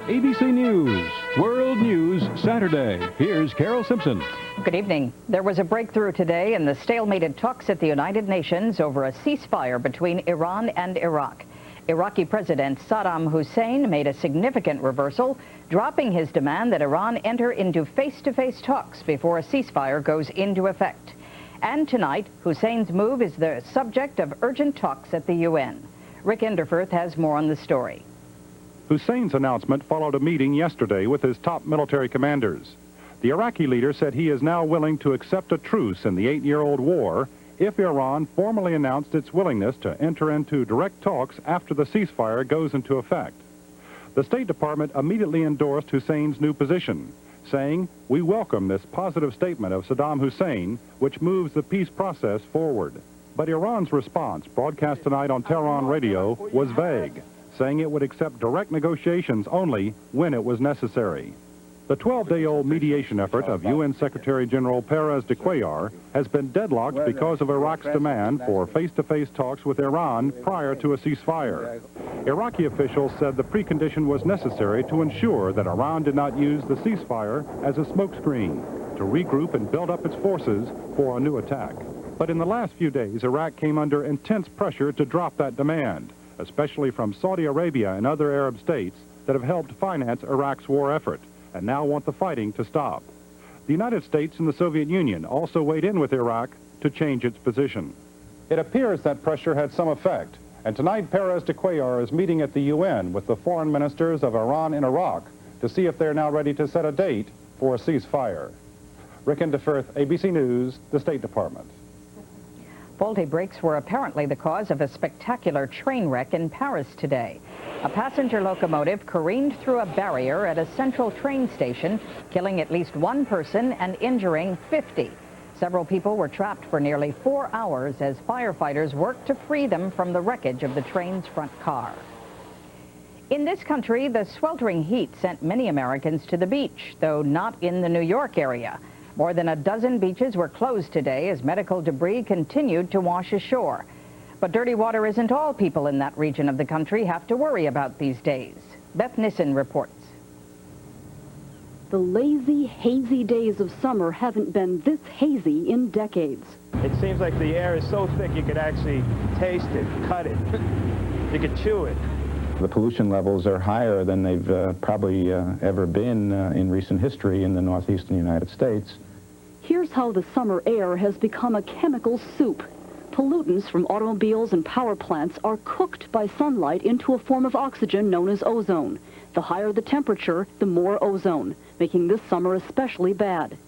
ABC News, World News Saturday. Here's Carole Simpson. Good evening. There was a breakthrough today in the stalemated talks at the United Nations over a ceasefire between Iran and Iraq. Iraqi President Saddam Hussein made a significant reversal, dropping his demand that Iran enter into face-to-face talks before a ceasefire goes into effect. And tonight, Hussein's move is the subject of urgent talks at the UN. Rick Enderfirth has more on the story. Hussein's announcement followed a meeting yesterday with his top military commanders. The Iraqi leader said he is now willing to accept a truce in the 8-year-old war if Iran formally announced its willingness to enter into direct talks after the ceasefire goes into effect. The State Department immediately endorsed Hussein's new position, saying, "We welcome this positive statement of Saddam Hussein, which moves the peace process forward." But Iran's response, broadcast tonight on Tehran radio, was vague, saying it would accept direct negotiations only when it was necessary. The 12-day-old mediation effort of UN Secretary General Perez de Cuellar has been deadlocked because of Iraq's demand for face-to-face talks with Iran prior to a ceasefire. Iraqi officials said the precondition was necessary to ensure that Iran did not use the ceasefire as a smokescreen to regroup and build up its forces for a new attack. But in the last few days, Iraq came under intense pressure to drop that demand, especially from Saudi Arabia and other Arab states that have helped finance Iraq's war effort and now want the fighting to stop. The United States and the Soviet Union also weighed in with Iraq to change its position. It appears that pressure had some effect, and tonight Perez de Cuellar is meeting at the UN with the foreign ministers of Iran and Iraq to see if they're now ready to set a date for a ceasefire. Rick Enderfirth, ABC News, the State Department. Faulty brakes were apparently the cause of a spectacular train wreck in Paris today. A passenger locomotive careened through a barrier at a central train station, killing at least one person and injuring 50. Several people were trapped for nearly 4 hours as firefighters worked to free them from the wreckage of the train's front car. In this country, the sweltering heat sent many Americans to the beach, though not in the New York area. More than a dozen beaches were closed today as medical debris continued to wash ashore. But dirty water isn't all people in that region of the country have to worry about these days. Beth Nissen reports. The lazy, hazy days of summer haven't been this hazy in decades. It seems like the air is so thick you could actually taste it, cut it, you could chew it. The pollution levels are higher than they've probably ever been in recent history in the northeastern United States. Here's how the summer air has become a chemical soup. Pollutants from automobiles and power plants are cooked by sunlight into a form of oxygen known as ozone. The higher the temperature, the more ozone, making this summer especially bad.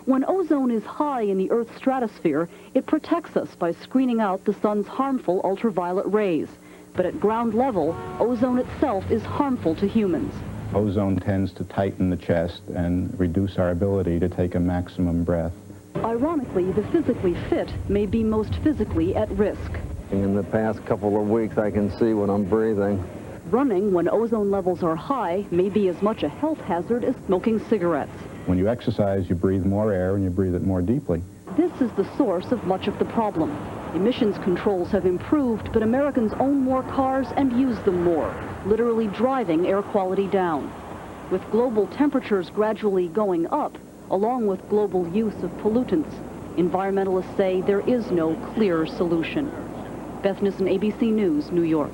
When ozone is high in the Earth's stratosphere, it protects us by screening out the sun's harmful ultraviolet rays. But at ground level, ozone itself is harmful to humans. Ozone tends to tighten the chest and reduce our ability to take a maximum breath. Ironically, the physically fit may be most physically at risk. In the past couple of weeks, I can see when I'm breathing. Running when ozone levels are high may be as much a health hazard as smoking cigarettes. When you exercise, you breathe more air and you breathe it more deeply. This is the source of much of the problem. Emissions controls have improved, but Americans own more cars and use them more, literally driving air quality down. With global temperatures gradually going up, along with global use of pollutants, environmentalists say there is no clear solution. Beth Nissen, ABC News, New York.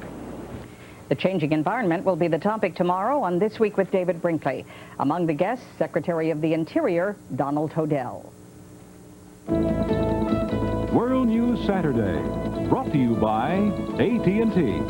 The changing environment will be the topic tomorrow on This Week with David Brinkley. Among the guests, Secretary of the Interior, Donald Hodel. World News Saturday, brought to you by AT&T.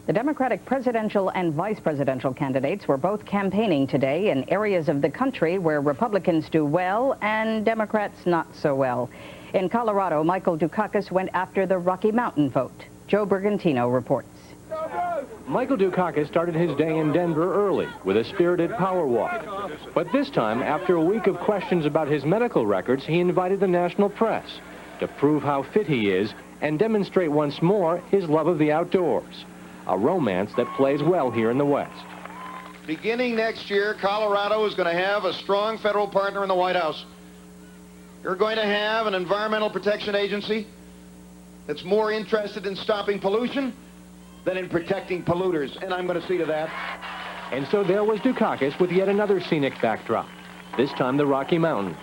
The Democratic presidential and vice presidential candidates were both campaigning today in areas of the country where Republicans do well and Democrats not so well. In Colorado, Michael Dukakis went after the Rocky Mountain vote. Joe Bergantino reports. Michael Dukakis started his day in Denver early with a spirited power walk. But this time, after a week of questions about his medical records, he invited the national press to prove how fit he is and demonstrate once more his love of the outdoors, a romance that plays well here in the West. Beginning next year, Colorado is going to have a strong federal partner in the White House. You're going to have an Environmental Protection Agency that's more interested in stopping pollution than in protecting polluters, and I'm going to see to that. And so there was Dukakis with yet another scenic backdrop, this time the Rocky Mountains,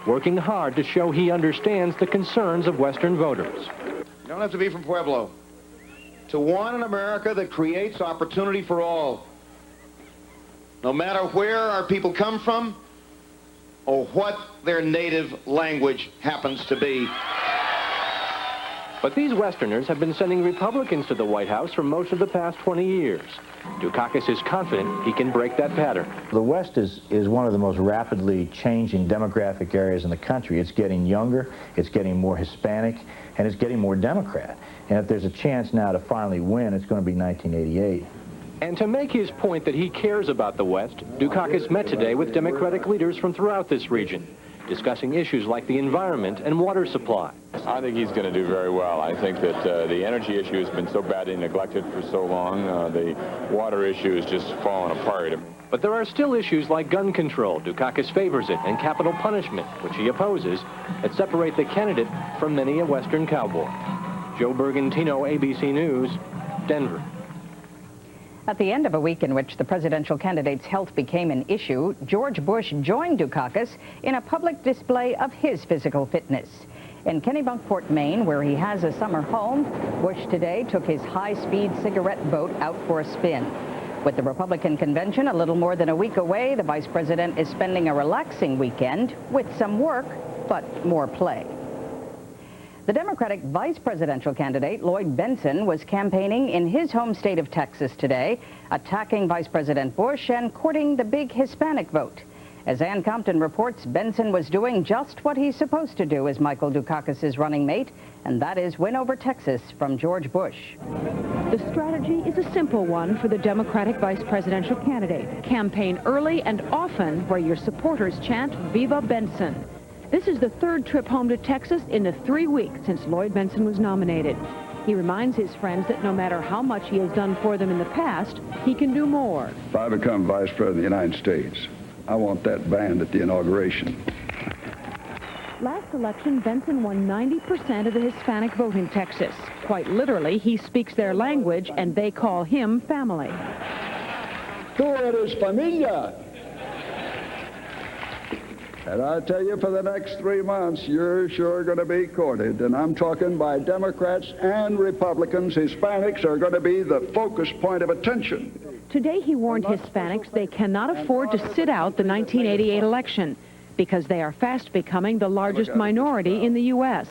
working hard to show he understands the concerns of Western voters. You don't have to be from Pueblo to want an America that creates opportunity for all, no matter where our people come from or what their native language happens to be. But these Westerners have been sending Republicans to the White House for most of the past 20 years. Dukakis is confident he can break that pattern. The West is one of the most rapidly changing demographic areas in the country. It's getting younger, it's getting more Hispanic, and it's getting more Democrat. And if there's a chance now to finally win, it's going to be 1988. And to make his point that he cares about the West, Dukakis met today with Democratic leaders from throughout this region, discussing issues like the environment and water supply. I think he's going to do very well. I think that the energy issue has been so badly neglected for so long. The water issue has just fallen apart. But there are still issues like gun control, Dukakis favors it, and capital punishment, which he opposes, that separate the candidate from many a Western cowboy. Joe Bergantino, ABC News, Denver. At the end of a week in which the presidential candidate's health became an issue, George Bush joined Dukakis in a public display of his physical fitness. In Kennebunkport, Maine, where he has a summer home, Bush today took his high-speed cigarette boat out for a spin. With the Republican convention a little more than a week away, the vice president is spending a relaxing weekend with some work, but more play. The Democratic vice presidential candidate, Lloyd Bentsen, was campaigning in his home state of Texas today, attacking Vice President Bush and courting the big Hispanic vote. As Ann Compton reports, Bentsen was doing just what he's supposed to do as Michael Dukakis' running mate, and that is win over Texas from George Bush. The strategy is a simple one for the Democratic vice presidential candidate. Campaign early and often where your supporters chant, "Viva Bentsen." This is the third trip home to Texas in the 3 weeks since Lloyd Bentsen was nominated. He reminds his friends that no matter how much he has done for them in the past, he can do more. If I become vice president of the United States, I want that band at the inauguration. Last election, Bentsen won 90% of the Hispanic vote in Texas. Quite literally, he speaks their language, and they call him family. Tú eres familia. And I tell you, for the next 3 months, you're sure going to be courted. And I'm talking by Democrats and Republicans. Hispanics are going to be the focus point of attention. Today, he warned Hispanics they cannot afford to sit out the 1988 election because they are fast becoming the largest minority in the U.S.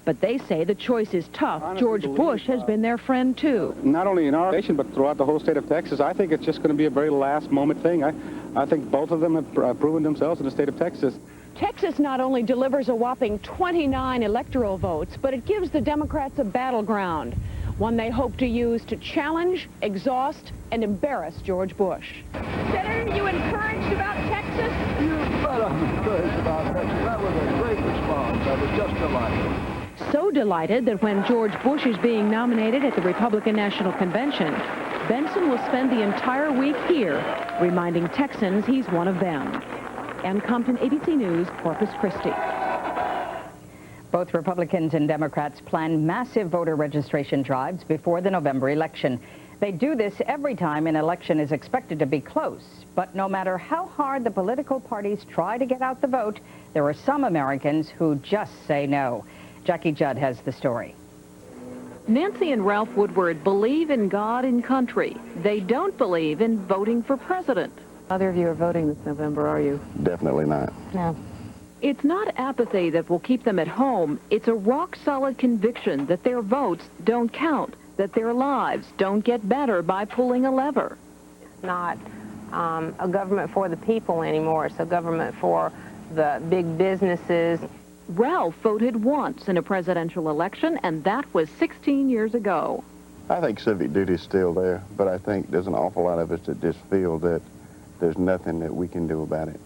But they say the choice is tough. George Bush has been their friend, too. Not only in our nation, but throughout the whole state of Texas, I think it's just going to be a very last-moment thing. I think both of them have proven themselves in the state of Texas. Texas not only delivers a whopping 29 electoral votes, but it gives the Democrats a battleground, one they hope to use to challenge, exhaust, and embarrass George Bush. Senator, you encouraged about Texas? You bet I'm encouraged about Texas. That was a great response. I was just delighted. So delighted that when George Bush is being nominated at the Republican National Convention, Bentsen will spend the entire week here, reminding Texans he's one of them. Ann Compton, ABC News, Corpus Christi. Both Republicans and Democrats plan massive voter registration drives before the November election. They do this every time an election is expected to be close. But no matter how hard the political parties try to get out the vote, there are some Americans who just say no. Jackie Judd has the story. Nancy and Ralph Woodward believe in God and country. They don't believe in voting for president. Neither of you are voting this November, are you? Definitely not. No. It's not apathy that will keep them at home. It's a rock-solid conviction that their votes don't count, that their lives don't get better by pulling a lever. It's not a government for the people anymore. It's a government for the big businesses. Ralph voted once in a presidential election, and that was 16 years ago. I think civic duty is still there, but I think there's an awful lot of us that just feel that there's nothing that we can do about it.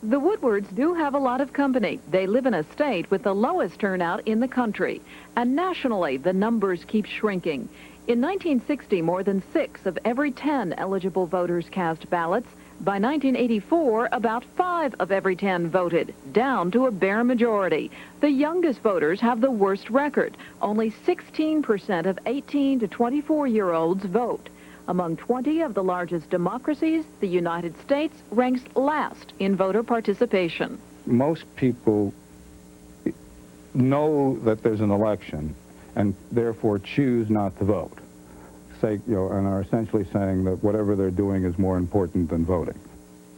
The Woodwards do have a lot of company. They live in a state with the lowest turnout in the country, and nationally the numbers keep shrinking. In 1960, more than 6 of every 10 eligible voters cast ballots. By 1984, about 5 of every 10 voted, down to a bare majority. The youngest voters have the worst record. Only 16% of 18 to 24-year-olds vote. Among 20 of the largest democracies, the United States ranks last in voter participation. Most people know that there's an election and therefore choose not to vote. And are essentially saying that whatever they're doing is more important than voting.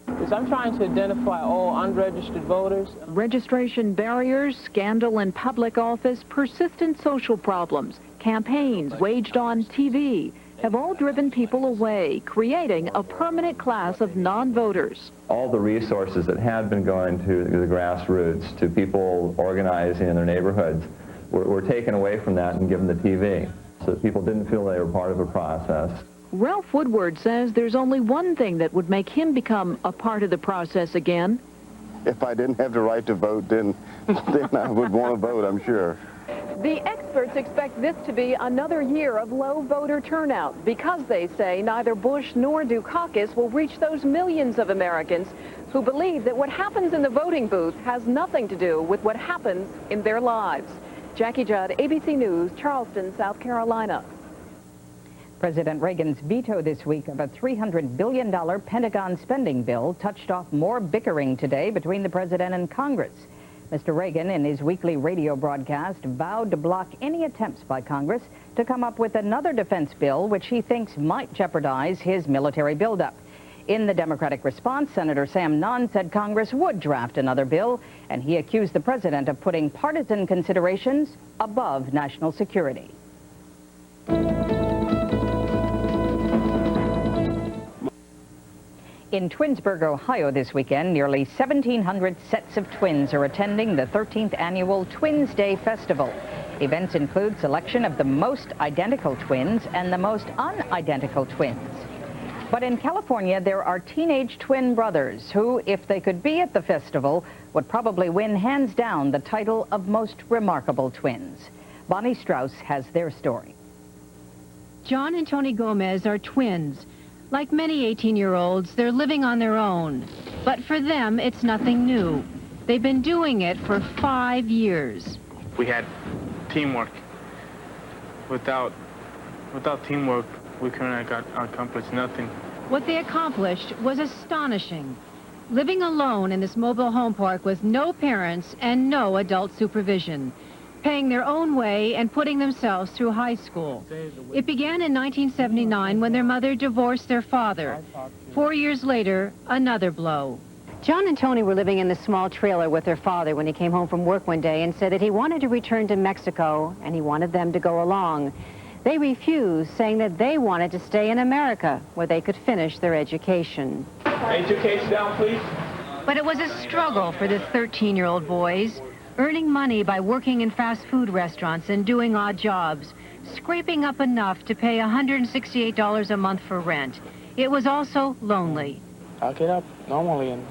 I'm trying to identify all unregistered voters. Registration barriers, scandal in public office, persistent social problems, campaigns waged on TV have all driven people away, creating a permanent class of non-voters. All the resources that had been going to the grassroots, to people organizing in their neighborhoods, were taken away from that and given to TV, so that people didn't feel they were part of a process. Ralph Woodward says there's only one thing that would make him become a part of the process again. If I didn't have the right to vote, then I would want to vote, I'm sure. The experts expect this to be another year of low voter turnout because they say neither Bush nor Dukakis will reach those millions of Americans who believe that what happens in the voting booth has nothing to do with what happens in their lives. Jackie Judd, ABC News, Charleston, South Carolina. President Reagan's veto this week of a $300 billion Pentagon spending bill touched off more bickering today between the president and Congress. Mr. Reagan, in his weekly radio broadcast, vowed to block any attempts by Congress to come up with another defense bill which he thinks might jeopardize his military buildup. In the Democratic response, Senator Sam Nunn said Congress would draft another bill, and he accused the president of putting partisan considerations above national security. In Twinsburg, Ohio this weekend, nearly 1,700 sets of twins are attending the 13th annual Twins Day Festival. Events include selection of the most identical twins and the most unidentical twins. But in California, there are teenage twin brothers who, if they could be at the festival, would probably win hands down the title of most remarkable twins. Bonnie Strauss has their story. John and Tony Gomez are twins. Like many 18-year-olds, they're living on their own. But for them, it's nothing new. They've been doing it for 5 years. We had teamwork. Without teamwork, we couldn't have accomplished nothing. What they accomplished was astonishing. Living alone in this mobile home park with no parents and no adult supervision. Paying their own way and putting themselves through high school. It began in 1979 when their mother divorced their father. 4 years later, another blow. John and Tony were living in this small trailer with their father when he came home from work one day and said that he wanted to return to Mexico and he wanted them to go along. They refused, saying that they wanted to stay in America where they could finish their education. Hey, 2 cases down, please. But it was a struggle for the 13-year-old boys. Earning money by working in fast food restaurants and doing odd jobs, scraping up enough to pay $168 a month for rent. It was also lonely. I get up normally and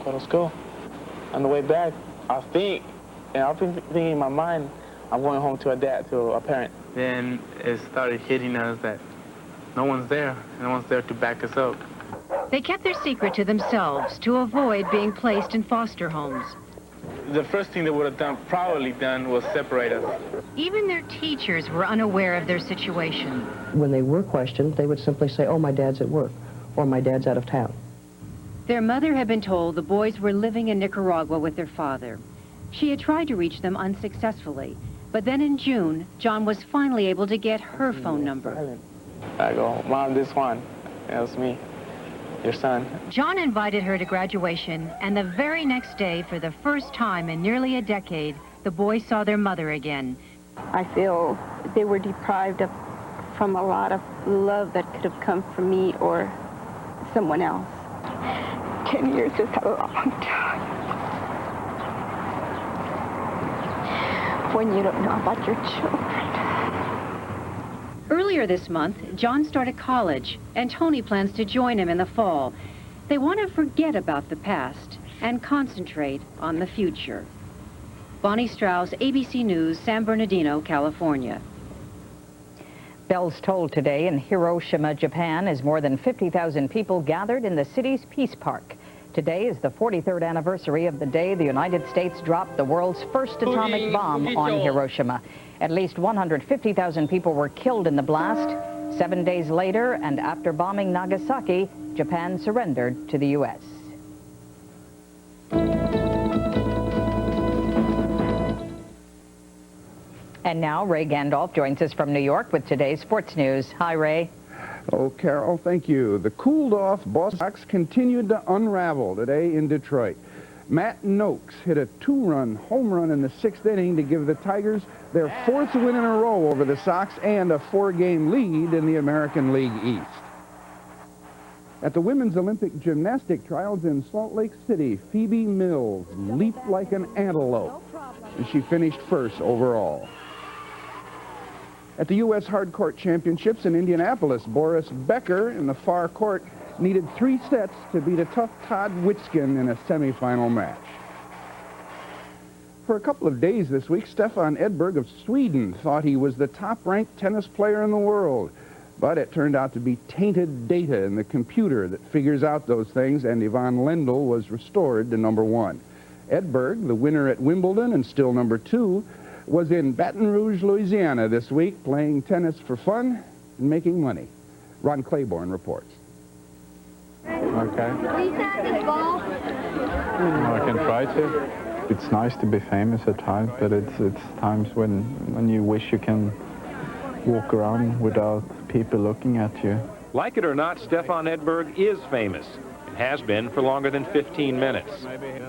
go to school. On the way back, I think, and I've been thinking in my mind, I'm going home to a parent. Then it started hitting us that no one's there. No one's there to back us up. They kept their secret to themselves to avoid being placed in foster homes. The first thing they would have probably done was separate us. Even their teachers were unaware of their situation. When they were questioned, they would simply say, oh, my dad's at work, or my dad's out of town. Their mother had been told the boys were living in Nicaragua with their father. She had tried to reach them unsuccessfully, but then in June, John was finally able to get her phone number. I go, Mom, this one. That was me. Your son. John invited her to graduation, and the very next day, for the first time in nearly a decade, the boys saw their mother again. I feel they were deprived from a lot of love that could have come from me or someone else. 10 years is a long time. When you don't know about your children. Earlier this month, John started college, and Tony plans to join him in the fall. They want to forget about the past and concentrate on the future. Bonnie Strauss, ABC News, San Bernardino, California. Bells tolled today in Hiroshima, Japan, as more than 50,000 people gathered in the city's Peace Park. Today is the 43rd anniversary of the day the United States dropped the world's first atomic bomb on Hiroshima. At least 150,000 people were killed in the blast. 7 days later, and after bombing Nagasaki, Japan surrendered to the U.S. And now Ray Gandolf joins us from New York with today's sports news. Hi, Ray. Oh, Carol, thank you. The cooled-off Boston Sox continued to unravel today in Detroit. Matt Noakes hit a two-run home run in the 6th inning to give the Tigers their 4th win in a row over the Sox and a 4-game lead in the American League East. At the women's Olympic gymnastic trials in Salt Lake City, Phoebe Mills leaped like an antelope, and she finished first overall. At the U.S. Hardcourt Championships in Indianapolis, Boris Becker in the far court needed 3 sets to beat a tough Todd Witskin in a semifinal match. For a couple of days this week, Stefan Edberg of Sweden thought he was the top-ranked tennis player in the world, but it turned out to be tainted data in the computer that figures out those things, and Yvonne Lendl was restored to number 1. Edberg, the winner at Wimbledon and still number 2, was in Baton Rouge, Louisiana this week, playing tennis for fun and making money. Ron Claiborne reports. Okay. Please have this ball. I can try to. It's nice to be famous at times, but it's times when you wish you can walk around without people looking at you. Like it or not, Stefan Edberg is famous. It has been for longer than 15 minutes.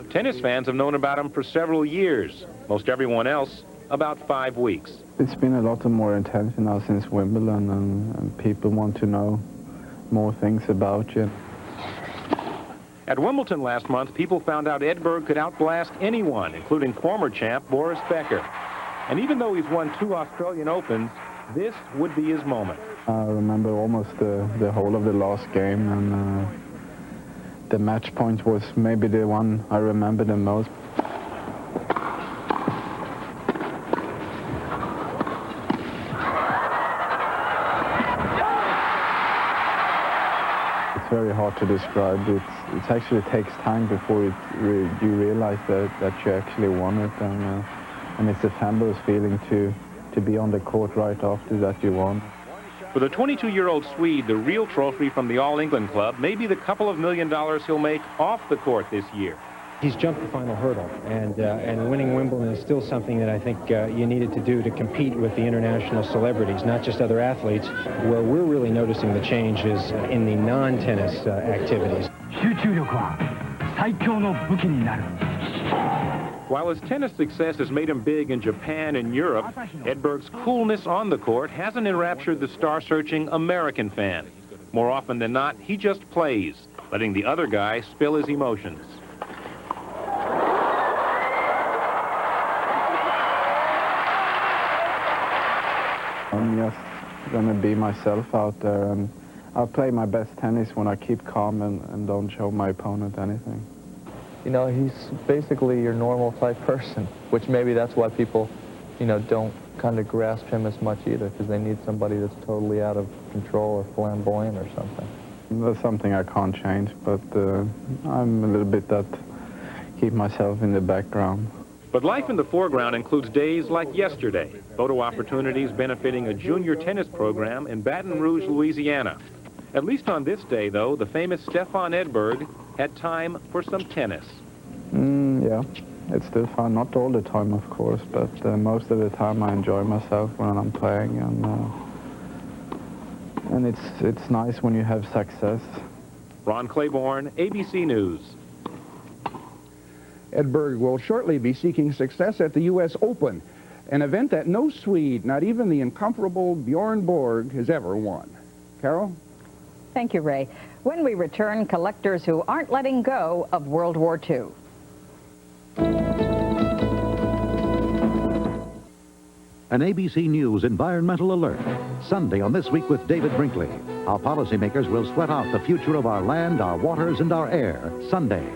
Tennis fans have known about him for several years. Most everyone else, about 5 weeks. It's been a lot more attention now since Wimbledon, and people want to know more things about you. At Wimbledon last month, people found out Edberg could outblast anyone, including former champ Boris Becker. And even though he's won 2 Australian Opens, this would be his moment. I remember almost the whole of the last game, and the match point was maybe the one I remember the most. Very hard to describe. It actually takes time before you realize that you actually won it, and it's a fabulous feeling to be on the court right after that you won. For the 22-year-old Swede, the real trophy from the All England club may be the couple of $1 million he'll make off the court this year. He's jumped the final hurdle, and winning Wimbledon is still something that I think you needed to do to compete with the international celebrities, not just other athletes. Where we're really noticing the change is in the non-tennis activities. While his tennis success has made him big in Japan and Europe, Edberg's coolness on the court hasn't enraptured the star-searching American fan. More often than not, he just plays, letting the other guy spill his emotions. I'm just going to be myself out there, and I'll play my best tennis when I keep calm and don't show my opponent anything. You know, he's basically your normal type person, which maybe that's why people, you know, don't kind of grasp him as much either, because they need somebody that's totally out of control or flamboyant or something. That's something I can't change, but I'm a little bit that keep myself in the background. But life in the foreground includes days like yesterday, photo opportunities benefiting a junior tennis program in Baton Rouge, Louisiana. At least on this day, though, the famous Stefan Edberg had time for some tennis. Yeah, it's still fun. Not all the time, of course, but most of the time I enjoy myself when I'm playing, and it's nice when you have success. Ron Claiborne, ABC News. Edberg will shortly be seeking success at the U.S. Open, an event that no Swede, not even the incomparable Bjorn Borg, has ever won. Carol? Thank you, Ray. When we return, collectors who aren't letting go of World War II. An ABC News environmental alert. Sunday on This Week with David Brinkley. How policymakers will sweat out the future of our land, our waters, and our air. Sunday.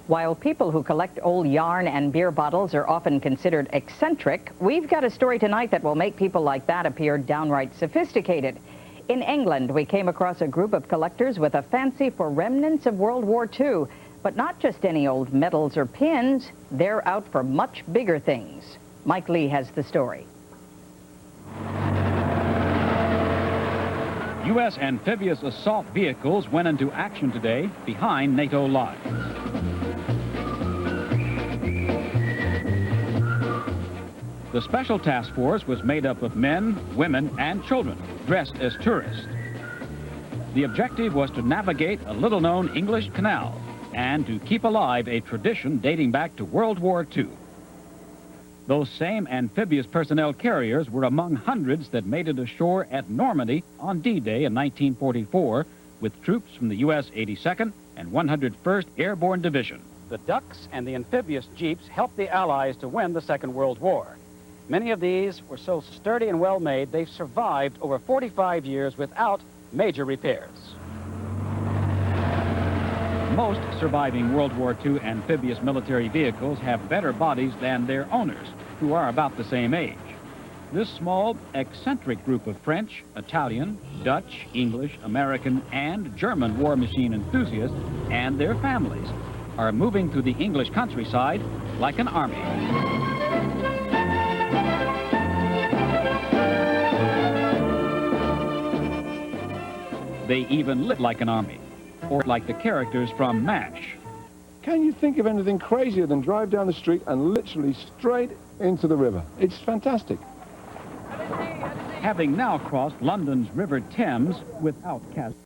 While people who collect old yarn and beer bottles are often considered eccentric, we've got a story tonight that will make people like that appear downright sophisticated. In England, we came across a group of collectors with a fancy for remnants of World War II. But not just any old medals or pins, they're out for much bigger things. Mike Lee has the story. U.S. amphibious assault vehicles went into action today behind NATO lines. The Special Task Force was made up of men, women, and children dressed as tourists. The objective was to navigate a little-known English canal and to keep alive a tradition dating back to World War II. Those same amphibious personnel carriers were among hundreds that made it ashore at Normandy on D-Day in 1944 with troops from the U.S. 82nd and 101st Airborne Division. The ducks and the amphibious jeeps helped the Allies to win the Second World War. Many of these were so sturdy and well-made, they've survived over 45 years without major repairs. Most surviving World War II amphibious military vehicles have better bodies than their owners, who are about the same age. This small, eccentric group of French, Italian, Dutch, English, American, and German war machine enthusiasts and their families are moving through the English countryside like an army. They even live like an army, or like the characters from MASH. Can you think of anything crazier than drive down the street and literally straight into the river? It's fantastic. Having now crossed London's River Thames without casualties.